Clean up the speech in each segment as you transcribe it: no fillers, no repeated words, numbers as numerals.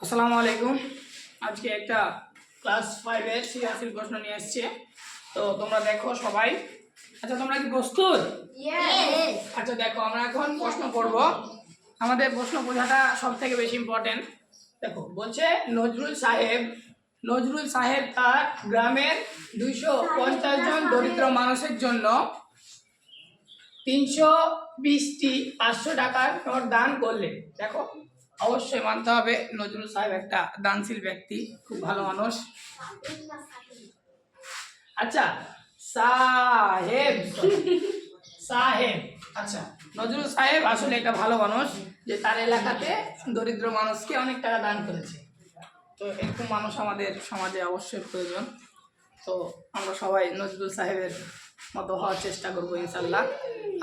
আসসালামু আলাইকুম। আজকে একটা ক্লাস 5 এর সৃজনশীল প্রশ্ন নিয়ে আসছে, তো তোমরা দেখো সবাই। আচ্ছা, তোমরা কি প্রস্তুত? আচ্ছা দেখো, আমরা এখন প্রশ্ন করব। আমাদের প্রশ্ন বোঝাটা সব থেকে বেশি ইম্পর্টেন্ট। দেখো বলছে, নজরুল সাহেব তার গ্রামের 250 জন দরিদ্র মানুষের জন্য 320টি 500 টাকার নোট দান করলেন। দেখো, অবশ্যই মানতে হবে নজরুল সাহেব একটা দানশীল ব্যক্তি, খুব ভালো মানুষ। আচ্ছা, সাহেব সাহেব আচ্ছা, নজরুল সাহেব আসলে একটা ভালো মানুষ, যে তার এলাকাতে দরিদ্র মানুষকে অনেক টাকা দান করেছে। তো এরকম মানুষ আমাদের সমাজে অবশ্যই প্রয়োজন। তো আমরা সবাই নজরুল সাহেবের মতো হওয়ার চেষ্টা করবো ইনশাল্লাহ।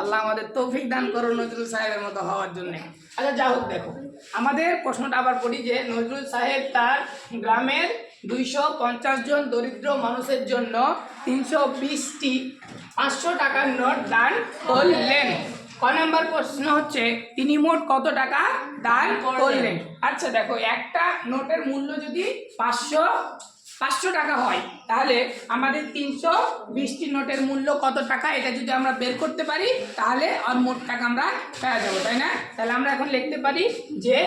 আল্লাহ আমাদের তৌফিক দান করো নজরুল সাহেবের মতো হওয়ার জন্যে। আচ্ছা যা হোক, দেখো আমাদের প্রশ্নটা আবার পড়ি, যে নজরুল সাহেব তার গ্রামের 250 জন দরিদ্র মানুষের জন্য 320টি 500 টাকার নোট দান করলেন। ক নম্বর প্রশ্ন হচ্ছে, তিনি মোট কত টাকা দান করলেন? আচ্ছা দেখো, একটা নোটের মূল্য যদি 500 টাকা হয়, তাহলে আমাদের 320টি নোটের মূল্য কত টাকা, এটা যদি আমরা বের করতে পারি তাহলে আর মোট টাকা আমরা পেয়ে যাবো, তাই না? তাহলে আমরা এখন লিখতে পারি যে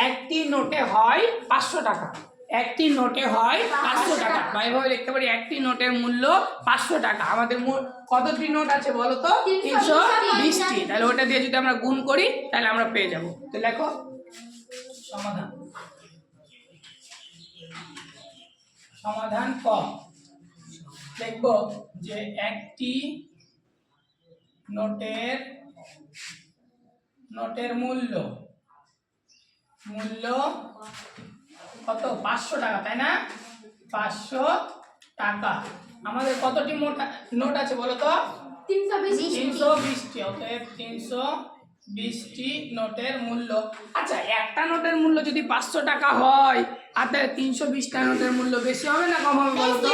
একটি নোটে হয় 500 টাকা। একটি নোটে হয় 500 টাকা, বা এভাবে লিখতে পারি একটি নোটের মূল্য 500 টাকা। আমাদের কতটি নোট আছে বলো তো? 320টি। তাহলে ওটা দিয়ে যদি আমরা গুণ করি তাহলে আমরা পেয়ে যাব। তো লেখো সমাধান ক। দেখব যে একটি নোটের মূল্য কত? 500 টাকা, তাই না? 500 টাকা। আমাদের কতটি নোট আছে বলো তো? 320টি। অতএব 320টি নোটের মূল্য। আচ্ছা, একটা নোটের মূল্য যদি 500 টাকা হয়, আর 320টা নোটের মূল্য বেশি হবে না কম হবে বলো তো?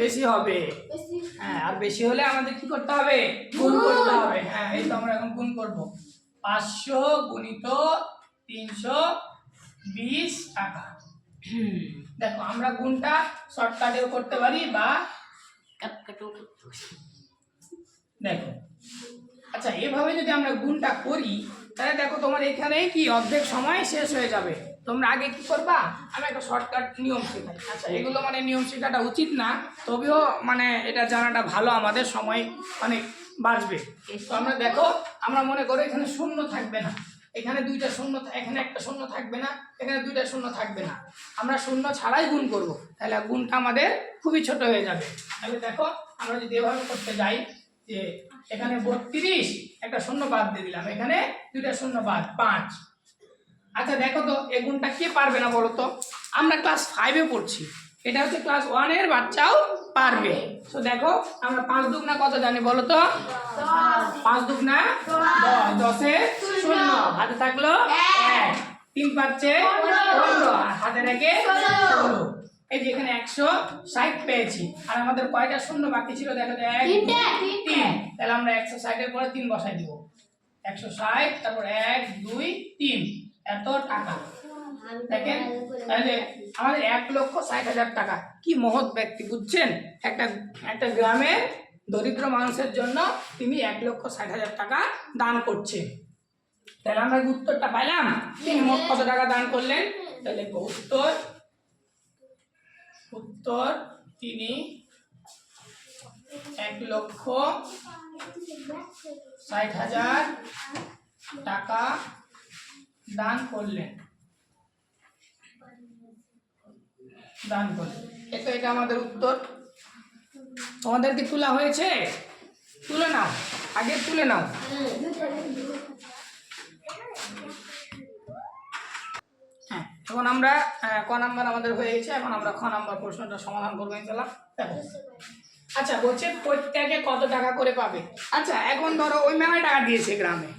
বেশি হবে। হ্যাঁ, আর বেশি হলে আমাদের কি করতে হবে? গুণ করতে হবে। হ্যাঁ, এই তো আমরা এখন গুণ করব। 500 গুণিত 320 টাকা। দেখো, আমরা গুণটা শর্টকাটেও করতে পারি বা কাটকাটেও করতে পারি। দেখো, আচ্ছা এভাবে যদি আমরা গুণটা করি, তাহলে দেখো তোমার এখানে কি অর্ধেক সময় শেষ হয়ে যাবে। তোমরা আগে কি করবা, আমি একটা শর্টকাট নিয়ম শেখাই। আচ্ছা, এগুলো মানে নিয়ম শেখাটা উচিত না, তবেও মানে এটা জানাটা ভালো, আমাদের সময় অনেক বাঁচবে। তো আমরা দেখো, আমরা মনে করো এখানে শূন্য থাকবে না, এখানে দুইটা শূন্য, এখানে একটা শূন্য থাকবে না, এখানে দুইটা শূন্য থাকবে না। আমরা শূন্য ছাড়াই গুণ করব, তাহলে গুণটা আমাদের খুবই ছোট হয়ে যাবে। তাহলে দেখো, আমরা যদি এভাবে করতে যাই, যে এখানে 32, একটা শূন্য বাদ দিয়ে দিলাম, এখানে দুইটা শূন্য বাদ, 5। আচ্ছা দেখো তো, এই গুণটা কে পারবে না বলো তো? আমরা ক্লাস 5-এ পড়ছি, এটা হচ্ছে ক্লাস 1 এর বাচ্চাও পারবে। তো দেখো, আমরা 5 দুগুণা কত জানি বলো তো? 5 দুগুণা 10, 10-এ 0, হাতে থাকলো 1, 3 5-এ 15, আর হাতে রেখে 16। এই যে এখানে 160 পেয়েছি, আর আমাদের কয়টা শূন্য বাকি ছিল দেখো? 1 2 3। তাহলে আমরা 160 এর পরে 3 বসাই দিব। 160, তারপর 1 2 3, এত টাকা। দেখেন, তাহলে আমাদের 1,60,000 টাকা। কি মহৎ ব্যক্তি, বুঝছেন? একটা গ্রামের দরিদ্র মানুষের জন্য তিনি 1,60,000 টাকা দান করছেন। তাহলে আমরা উত্তরটা পাইলাম, তিনি মোট কত টাকা দান করলেন। তাহলে উত্তর তিনি 1,60,000 টাকা দান করলেন। এটা আমাদের উত্তর। তোমাদের কি তোলা হয়েছে? তুলে নাও, আগে তুলে নাও। হ্যাঁ, এখন আমরা ক নাম্বার আমাদের হয়ে গেছে, এখন আমরা খ নাম্বার প্রশ্নটা সমাধান করবো ইনশাআল্লাহ। দেখো, আচ্ছা বলছে প্রত্যেকে কত টাকা করে পাবে। আচ্ছা, এখন ধরো ওই মেলায় টাকা দিয়েছে গ্রামে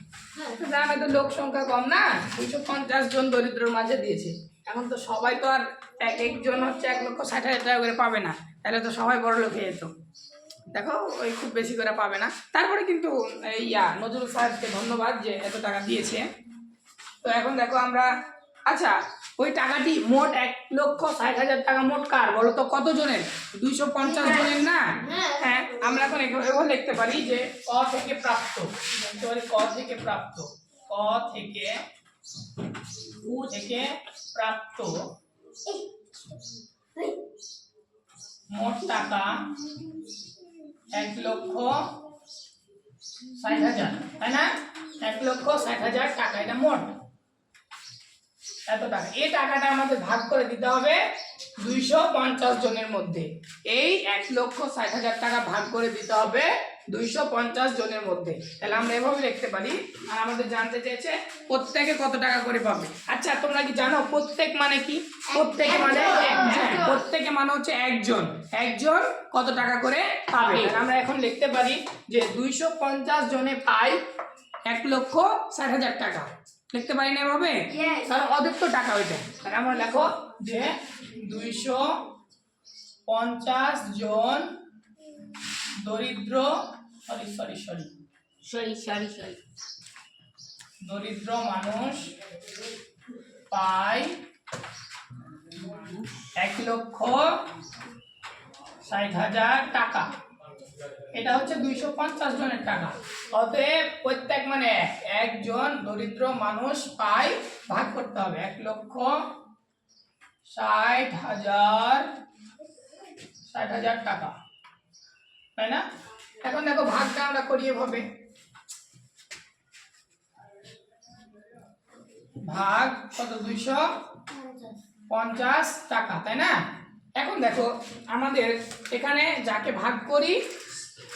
তো লোক সংখ্যা কম না, 250 জন দরিদ্রের মাঝে দিয়েছে। এখন তো সবাই তো আর একজন হচ্ছে 1,60,000 টাকা করে পাবে না, তাহলে তো সবাই বড় লোক হয়ে যেত। দেখো, ওই খুব বেশি করে পাবে না। তারপরে কিন্তু নজরুল সাহেবকে ধন্যবাদ যে এত টাকা দিয়েছে। তো এখন দেখো আমরা, আচ্ছা ওই টাকাটি মোট 1,60,000 টাকা মোট কার বলো তো? কত জনের? 250 জনের না? হ্যাঁ, আমরা এখন এভাবে লিখতে পারি যে ক থেকে প্রাপ্ত, লিখতে পারি ক থেকে প্রাপ্ত, ক থেকে প্রাপ্ত মোট টাকা 1,60,000, তাই না? 1,60,000 টাকা, এটা মোট এত টাকা। এই টাকাটা আমাদের ভাগ করে দিতে হবে 250 জনের মধ্যে। এই 1,60,000 টাকা ভাগ করে দিতে হবে 250 জনের মধ্যে। তাহলে আমরা এভাবে লিখতে পারি। আর আমাদের জানতে চেয়েছে প্রত্যেকে কত টাকা করে পাবে। আচ্ছা, তোমরা কি জানো প্রত্যেক মানে কি? প্রত্যেকে মানে একজন, প্রত্যেকে মানে হচ্ছে একজন, একজন কত টাকা করে পাবে। আমরা এখন লিখতে পারি যে 250 জনে পায় 1,60,000 টাকা। লিখতে পারি না এভাবে? কারণ অধিক তো টাকা ওইটা। তাহলে আমরা লেখো যে 250 জন দরিদ্র দরিদ্র মানুষ পায় 1,60,000 টাকা। এটা হচ্ছে 250 জনের টাকা। অতএব প্রত্যেক মানে একজন দরিদ্র মানুষ পায়, ভাগ করতে হবে 1,60,000 টাকা, তাই না? এখন দেখো ভাগটা আমরা করি এভাবে, ভাগ কত? 250 টাকা, তাই না? এখন দেখো আমাদের এখানে যাকে ভাগ করি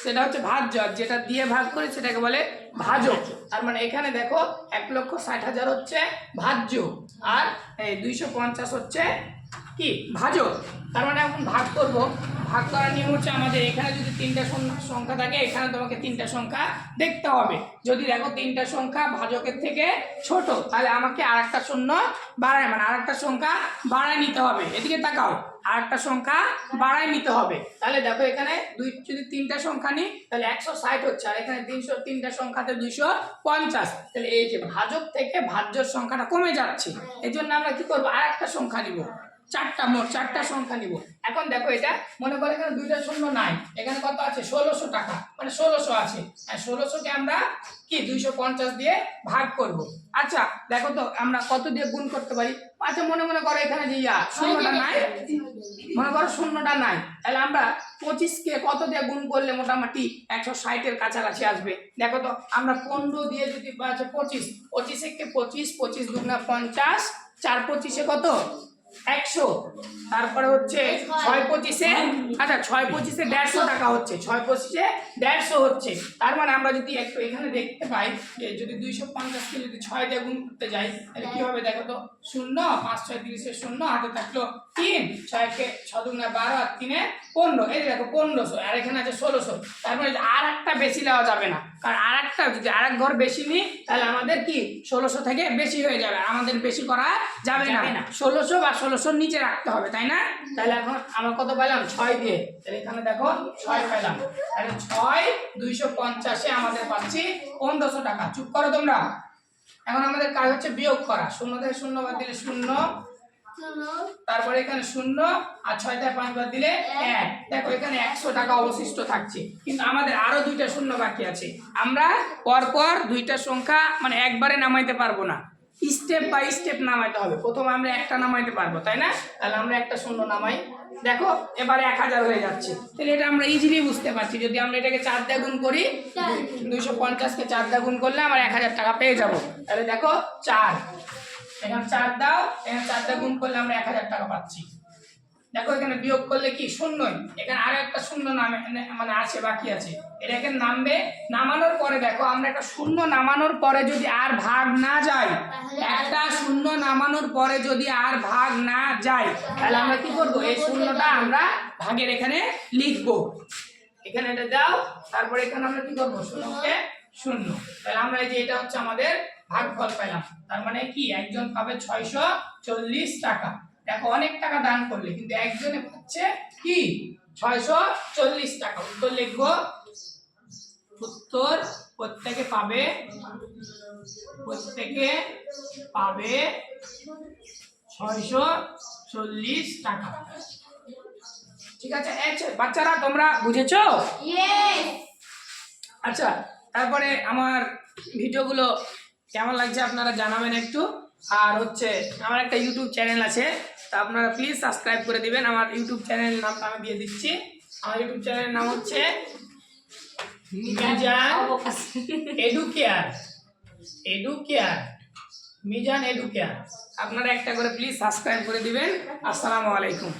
সেটা হচ্ছে ভাজ্য, যেটা দিয়ে ভাগ করি সেটাকে বলে ভাজক। আর মানে এখানে দেখো 1,60,000 হচ্ছে ভাজ্য আর 250 হচ্ছে কি? ভাজক। তার মানে এখন ভাগ করব। ভাগ করার নিয়ম হচ্ছে আমাদের এখানে যদি 3টা সংখ্যা থাকে, এখানে তোমাকে 3টা সংখ্যা দেখতে হবে। যদি দেখো 3টা সংখ্যা ভাজকের থেকে ছোট, তাহলে আমাকে আরেকটা শূন্য বাড়ায়, মানে আরেকটা সংখ্যা বাড়ায় নিতে হবে। এদিকে তাকাও, আরেকটা সংখ্যা বাড়ায় নিতে হবে। তাহলে দেখো এখানে যদি 3টা সংখ্যা নিই তাহলে 160 হচ্ছে, আর এখানে 3টা সংখ্যাতে 250। তাহলে এই যে ভাজক থেকে ভাজ্যর সংখ্যাটা কমে যাচ্ছে, এই জন্য আমরা কি করবো? আরেকটা সংখ্যা নিব, 4টা, মোট 4টা সংখ্যা নিব। এখন দেখো এটা মনে করো এখানে 2টা শূন্য নাই, এখানে কত আছে? 1,600 টাকা, মানে 1,600 আছে। আর 1,600কে আমরা কি 250 দিয়ে ভাগ করব। আচ্ছা দেখো তো আমরা কত দিয়ে গুণ করতে পারি? আচ্ছা মনে করো এখানে যে শূন্যটা নাই, মনে করো শূন্যটা নাই, তাহলে আমরা 25কে কত দিয়ে গুণ করলে মোটামুটি 160-এর কাছাকাছি আসবে? দেখো তো আমরা 15 দিয়ে যদি 25, 25 25 দুগুণা 50, 4 25-এ কত? 100। তারপরে হচ্ছে 6 25-এ, আচ্ছা 6 25-এ 150 টাকা হচ্ছে, 6 25-এ 150 হচ্ছে। তার মানে আমরা যদি একটু এখানে দেখতে পাই যে যদি 250-কে যদি 6 দিয়ে গুণ করতে যাই তাহলে কি হবে? দেখো তো 0, 5 6 30-এর 0, হাতে থাকলো 3, 6-কে 6 দুগুণা 12 আর 3-এ 15, এই দেখো 1500, আর এখানে আছে 1600। তার মানে আর একটা বেশি নেওয়া যাবে না, কারণ আর একটা যদি আরেক ঘর বেশি নিই তাহলে আমাদের কি 1600 থেকে বেশি হয়ে যাবে, আমাদের বেশি করা যাবে না। 1600 বা 1600-র নিচে রাখতে হবে, তাই না? তাহলে এখন আমরা কত পেলাম? 6 দিয়ে। তাহলে এখানে দেখো 6 পেলাম। তাহলে 6 250-এ আমাদের পাচ্ছি 1500 টাকা। চুপ করো তোমরা। এখন আমাদের কাজ হচ্ছে বিয়োগ করা। 0 থেকে 0 বাদ দিলে 0, তারপরে এখানে 0, আর 6 থেকে 5 বাদ দিলে 1। দেখো এখানে 100 টাকা অবশিষ্ট থাকছে, কিন্তু আমাদের আরো 2টা শূন্য বাকি আছে। আমরা পরপর 2টা সংখ্যা মানে একবারে নামাইতে পারবো না, স্টেপ বাই স্টেপ নামাইতে হবে। প্রথমে আমরা একটা নামাইতে পারবো, তাই না? তাহলে আমরা একটা শূন্য নামাই। দেখো এবারে 1000 হয়ে যাচ্ছে। তাহলে এটা আমরা ইজিলি বুঝতে পারছি, যদি আমরা এটাকে 4 দিয়ে গুণ করি, 250-কে 4 দিয়ে গুণ করলে আমরা 1000 টাকা পেয়ে যাব। তাহলে দেখো 4, এখানে 4 দাও, এখানে 4 দিয়ে গুণ করলে আমরা 1000 টাকা পাচ্ছি। দেখো এখানে বিয়োগ করলে কি? শূন্যই, এখানে আরো একটা শূন্য নামে মানে আছে, বাকি আছে, এটা এখানে নামবে। নামানোর পরে দেখো আমরা একটা শূন্য নামানোর পরে যদি আর ভাগ না যায়, একটা শূন্য নামানোর পরে যদি আর ভাগ না যায়, তাহলে আমরা কি করব? এই শূন্যটা আমরা ভাগের এখানে লিখবো। এখানে এটা দাও, তারপরে এখানে আমরা কি করবো? শূন্যকে 0। তাহলে আমরা এই যে এটা হচ্ছে আমাদের ভাগফল পেলাম। তার মানে কি একজন পাবে 640 টাকা। দেখো অনেক টাকা দান করলে কিন্তু একজনে পাচ্ছে কি 640 টাকা। উত্তর লিখবো, উত্তর প্রত্যেকে পাবে 640 টাকা। ঠিক আছে, আচ্ছা বাচ্চারা তোমরা বুঝেছো? আচ্ছা, তারপরে আমার ভিডিওগুলো কেমন লাগছে আপনারা জানাবেন একটু। আর হচ্ছে আমার একটা ইউটিউব চ্যানেল আছে, তা আপনারা প্লিজ সাবস্ক্রাইব করে দিবেন। আমার ইউটিউব চ্যানেলের নামটা আমি দিয়ে দিচ্ছি। আমার ইউটিউব চ্যানেলের নাম হচ্ছে মিজান এডুকেয়ার। মিজান এডুকেয়ার। আপনারা একটা করে প্লিজ সাবস্ক্রাইব করে দিবেন। আসসালামু আলাইকুম।